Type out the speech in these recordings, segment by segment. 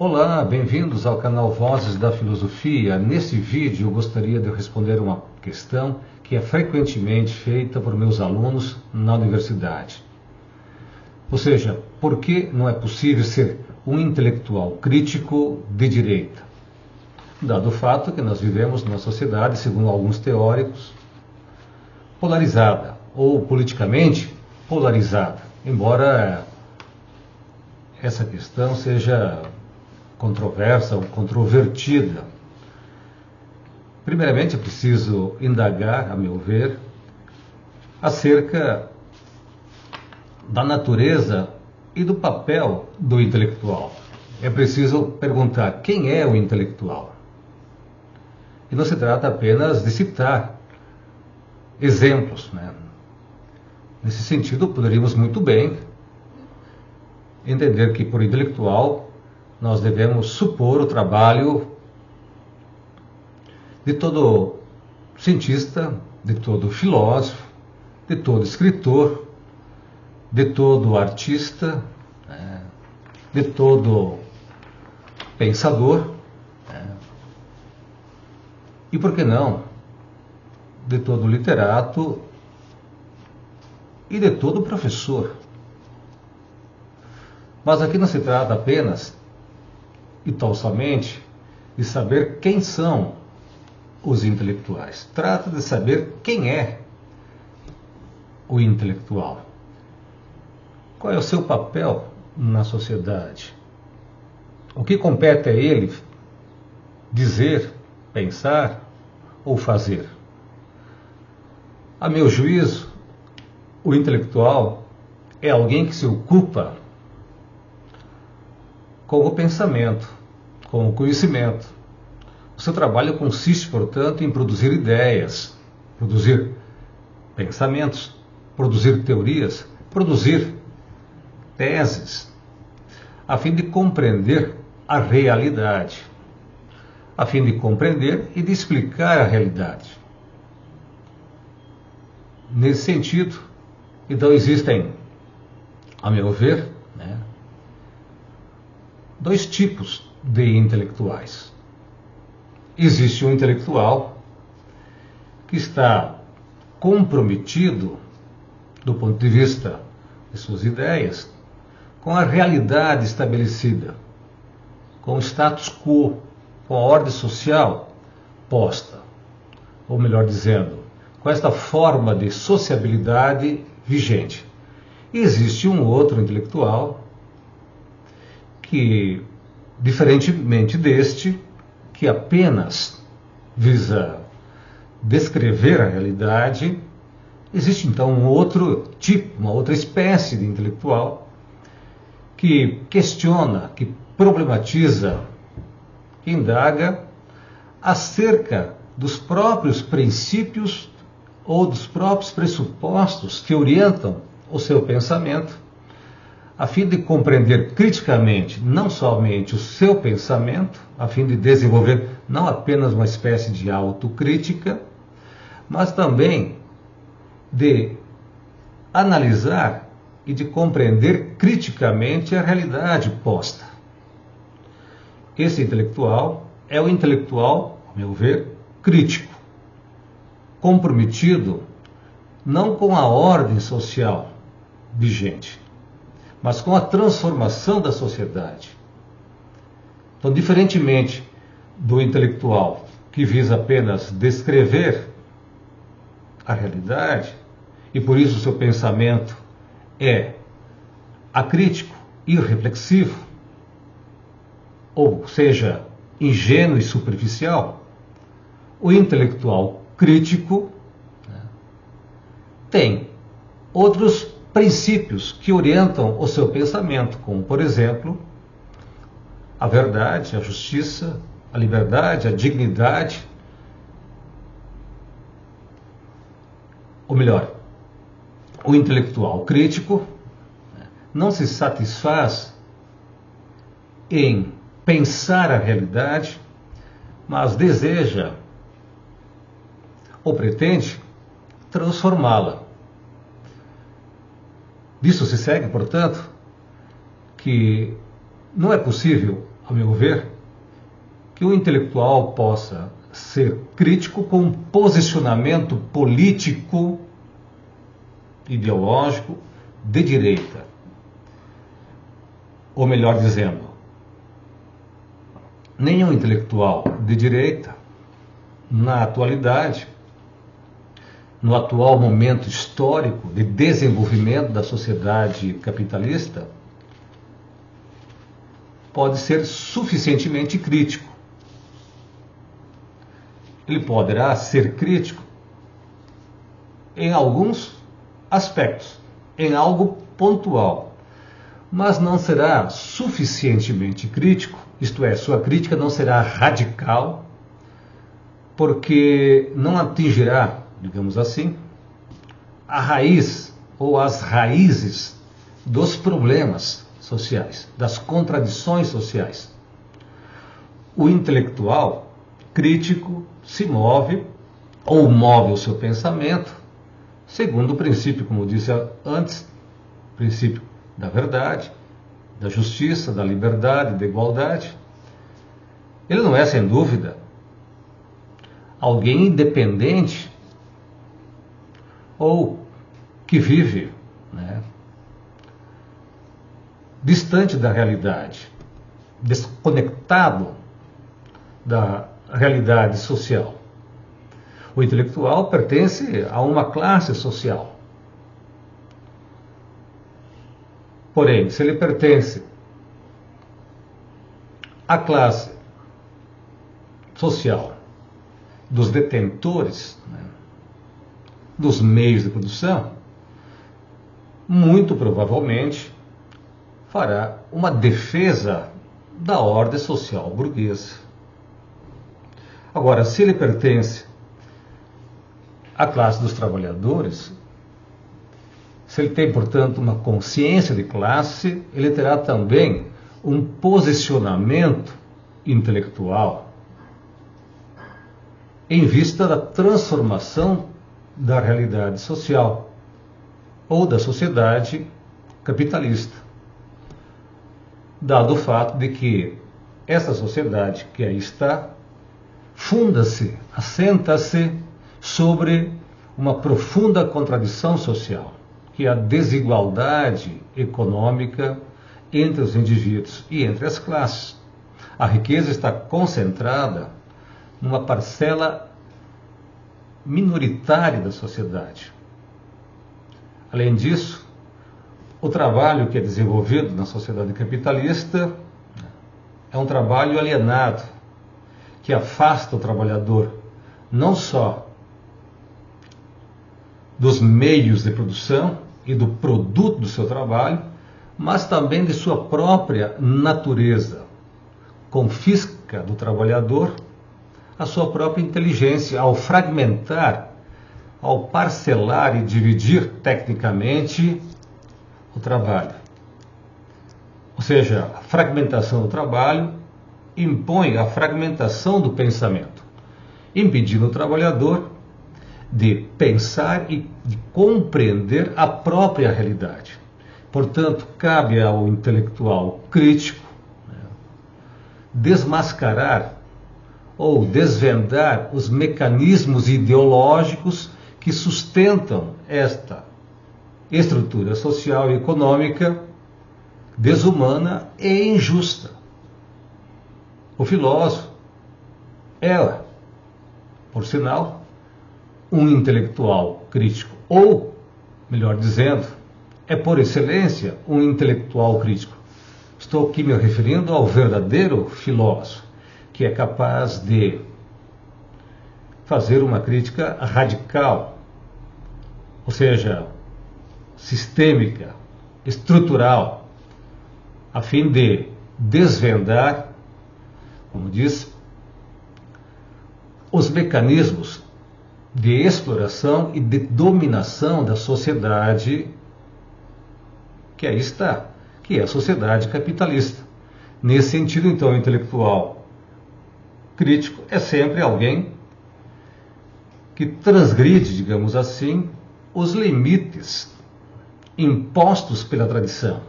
Olá, bem-vindos ao canal Vozes da Filosofia. Nesse vídeo eu gostaria de responder uma questão que é frequentemente feita por meus alunos na universidade. Ou seja, por que não é possível ser um intelectual crítico de direita? Dado o fato que nós vivemos numa sociedade, segundo alguns teóricos, polarizada ou politicamente polarizada, embora essa questão seja controversa ou controvertida. Primeiramente, é preciso indagar, a meu ver, acerca da natureza e do papel do intelectual. É preciso perguntar quem é o intelectual. E não se trata apenas de citar exemplos, né? Nesse sentido, poderíamos muito bem entender que por intelectual nós devemos supor o trabalho de todo cientista, de todo filósofo, de todo escritor, de todo artista, de todo pensador, e por que não, de todo literato e de todo professor. Mas aqui não se trata apenas e tão somente de saber quem são os intelectuais. Trata de saber quem é o intelectual. Qual é o seu papel na sociedade? O que compete a ele dizer, pensar ou fazer? A meu juízo, o intelectual é alguém que se ocupa com o pensamento, com o conhecimento. O seu trabalho consiste, portanto, em produzir ideias, produzir pensamentos, produzir teorias, produzir teses, a fim de compreender a realidade, a fim de compreender e de explicar a realidade. Nesse sentido, então existem, a meu ver, dois tipos de intelectuais. Existe um intelectual que está comprometido, do ponto de vista de suas ideias, com a realidade estabelecida, com o status quo, com a ordem social posta, ou melhor dizendo, com esta forma de sociabilidade vigente. E existe um outro intelectual que, diferentemente deste, que apenas visa descrever a realidade, existe então um outro tipo, uma outra espécie de intelectual que questiona, que problematiza, que indaga acerca dos próprios princípios ou dos próprios pressupostos que orientam o seu pensamento, a fim de compreender criticamente não somente o seu pensamento, a fim de desenvolver não apenas uma espécie de autocrítica, mas também de analisar e de compreender criticamente a realidade posta. Esse intelectual é o intelectual, ao meu ver, crítico, comprometido não com a ordem social vigente, mas com a transformação da sociedade. Então, diferentemente do intelectual que visa apenas descrever a realidade, e por isso o seu pensamento é acrítico, irreflexivo, ou seja, ingênuo e superficial, o intelectual crítico tem outros princípios que orientam o seu pensamento, como, por exemplo, a verdade, a justiça, a liberdade, a dignidade. Ou melhor, o intelectual crítico não se satisfaz em pensar a realidade, mas deseja ou pretende transformá-la. Disso se segue, portanto, que não é possível ao meu ver, que o intelectual possa ser crítico com um posicionamento político, ideológico, de direita. Ou melhor dizendo, nenhum intelectual de direita, na atualidade, no atual momento histórico de desenvolvimento da sociedade capitalista, pode ser suficientemente crítico. Ele poderá ser crítico em alguns aspectos, em algo pontual, mas não será suficientemente crítico, isto é, sua crítica não será radical, porque não atingirá, digamos assim, a raiz ou as raízes dos problemas sociais, das contradições sociais. O intelectual crítico se move ou move o seu pensamento segundo o princípio, como eu disse antes, princípio da verdade, da justiça, da liberdade, da igualdade. Ele não é, sem dúvida, alguém independente ou que vive, distante da realidade, desconectado da realidade social. O intelectual pertence a uma classe social. Porém, se ele pertence à classe social dos detentores, dos meios de produção, muito provavelmente fará uma defesa da ordem social burguesa. Agora, se ele pertence à classe dos trabalhadores, se ele tem, portanto, uma consciência de classe, ele terá também um posicionamento intelectual em vista da transformação da realidade social ou da sociedade capitalista, dado o fato de que essa sociedade que aí está funda-se, assenta-se sobre uma profunda contradição social, que é a desigualdade econômica entre os indivíduos e entre as classes. A riqueza está concentrada numa parcela minoritária da sociedade. Além disso, o trabalho que é desenvolvido na sociedade capitalista é um trabalho alienado, que afasta o trabalhador não só dos meios de produção e do produto do seu trabalho, mas também de sua própria natureza. Confisca do trabalhador a sua própria inteligência ao fragmentar, ao parcelar e dividir tecnicamente o trabalho. Ou seja, a fragmentação do trabalho impõe a fragmentação do pensamento, impedindo o trabalhador de pensar e de compreender a própria realidade. Portanto, cabe ao intelectual crítico desmascarar ou desvendar os mecanismos ideológicos que sustentam esta estrutura social e econômica desumana e injusta. O filósofo é, por sinal, um intelectual crítico, ou, melhor dizendo, é por excelência um intelectual crítico. Estou aqui me referindo ao verdadeiro filósofo, que é capaz de fazer uma crítica radical, ou seja, sistêmica, estrutural, a fim de desvendar, como diz, os mecanismos de exploração e de dominação da sociedade que aí está, que é a sociedade capitalista. Nesse sentido, então, o intelectual crítico é sempre alguém que transgride, digamos assim, os limites impostos pela tradição.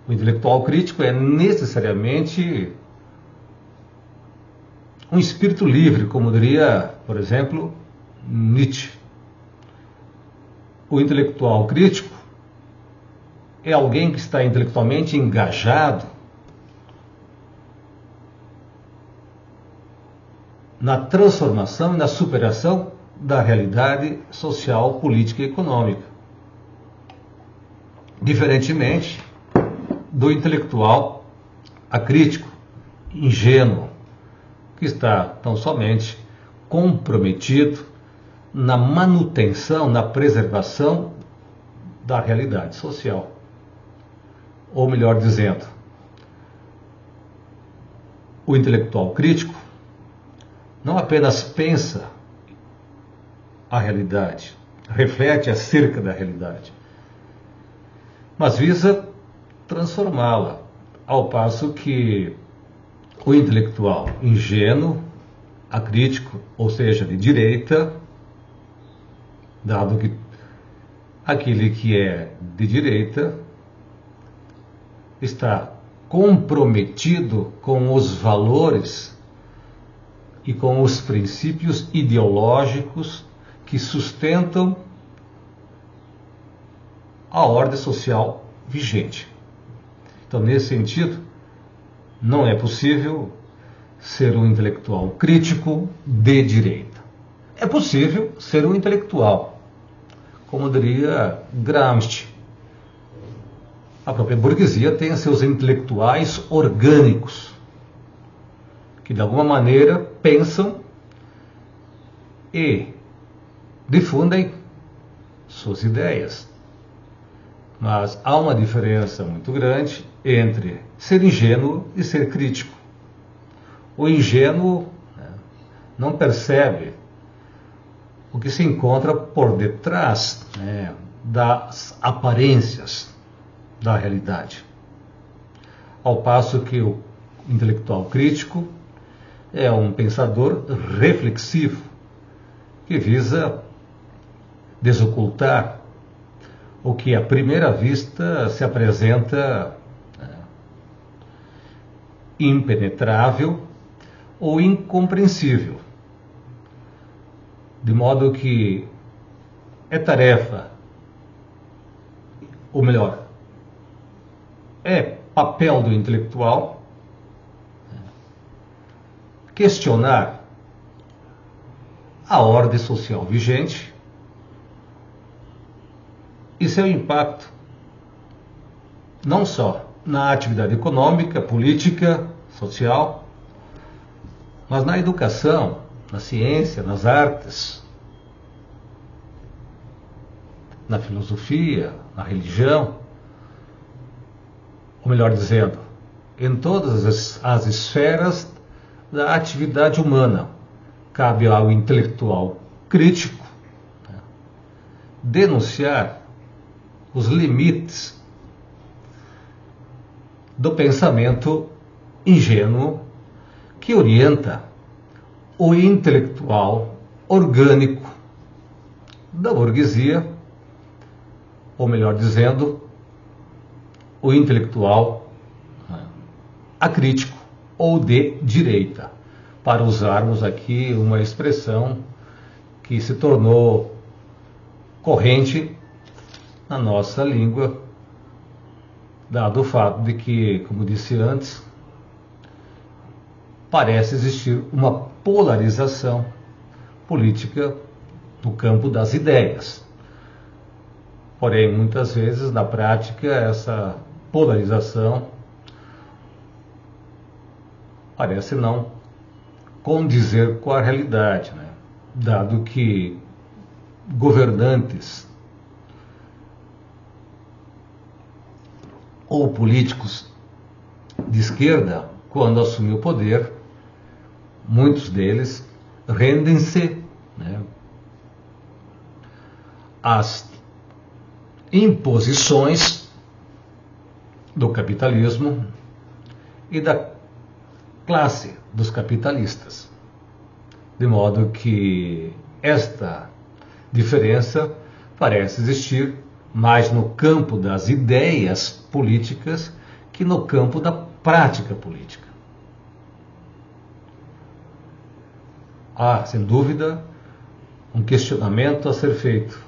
O intelectual crítico é necessariamente um espírito livre, como diria, por exemplo, Nietzsche. O intelectual crítico é alguém que está intelectualmente engajado na transformação e na superação da realidade social, política e econômica. Diferentemente do intelectual acrítico, ingênuo, que está tão somente comprometido na manutenção, na preservação da realidade social. Ou melhor dizendo, o intelectual crítico não apenas pensa a realidade, reflete acerca da realidade, mas visa transformá-la, ao passo que o intelectual ingênuo, acrítico, ou seja, de direita, dado que aquele que é de direita está comprometido com os valores e com os princípios ideológicos que sustentam a ordem social vigente. Então, nesse sentido, não é possível ser um intelectual crítico de direita. É possível ser um intelectual, como diria Gramsci. A própria burguesia tem seus intelectuais orgânicos, que de alguma maneira pensam e difundem suas ideias. Mas há uma diferença muito grande entre ser ingênuo e ser crítico. O ingênuo não percebe o que se encontra por detrás das aparências da realidade. Ao passo que o intelectual crítico é um pensador reflexivo que visa desocultar o que à primeira vista se apresenta impenetrável ou incompreensível. De modo que é tarefa, ou melhor, é papel do intelectual questionar a ordem social vigente e seu impacto não só na atividade econômica, política, social, mas na educação, na ciência, nas artes, na filosofia, na religião, ou melhor dizendo, em todas as esferas da atividade humana. Cabe ao intelectual crítico denunciar os limites do pensamento ingênuo que orienta o intelectual orgânico da burguesia, ou melhor dizendo, o intelectual acrítico ou de direita, para usarmos aqui uma expressão que se tornou corrente na nossa língua, dado o fato de que, como disse antes, parece existir uma polarização política no campo das ideias. Porém, muitas vezes, na prática, essa polarização parece não condizer com a realidade, dado que governantes ou políticos de esquerda, quando assumem o poder, muitos deles rendem-se às imposições do capitalismo e da classe dos capitalistas. De modo que esta diferença parece existir mais no campo das ideias políticas que no campo da prática política. Há, sem dúvida, um questionamento a ser feito.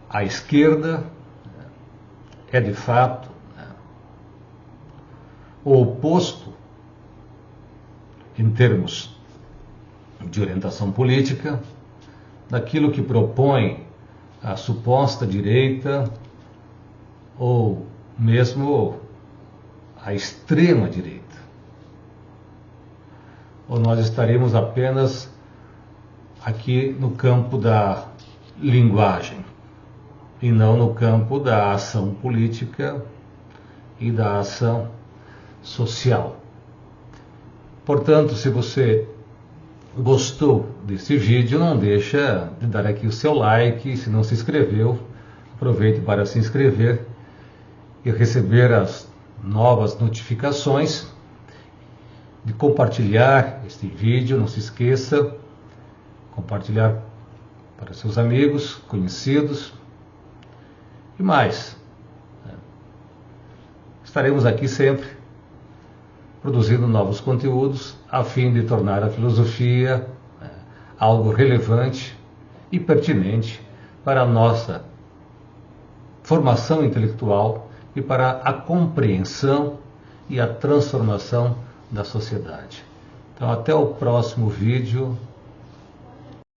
A esquerda é, de fato, o oposto, em termos de orientação política, daquilo que propõe a suposta direita ou mesmo a extrema direita. Ou nós estaremos apenas aqui no campo da linguagem e não no campo da ação política e da ação social. Portanto, se você gostou desse vídeo, não deixa de dar aqui o seu like. Se não se inscreveu, aproveite para se inscrever e receber as novas notificações, de compartilhar este vídeo. Não se esqueça, compartilhar para seus amigos, conhecidos e mais. Estaremos aqui sempre produzindo novos conteúdos a fim de tornar a filosofia algo relevante e pertinente para a nossa formação intelectual e para a compreensão e a transformação da sociedade. Então, até o próximo vídeo.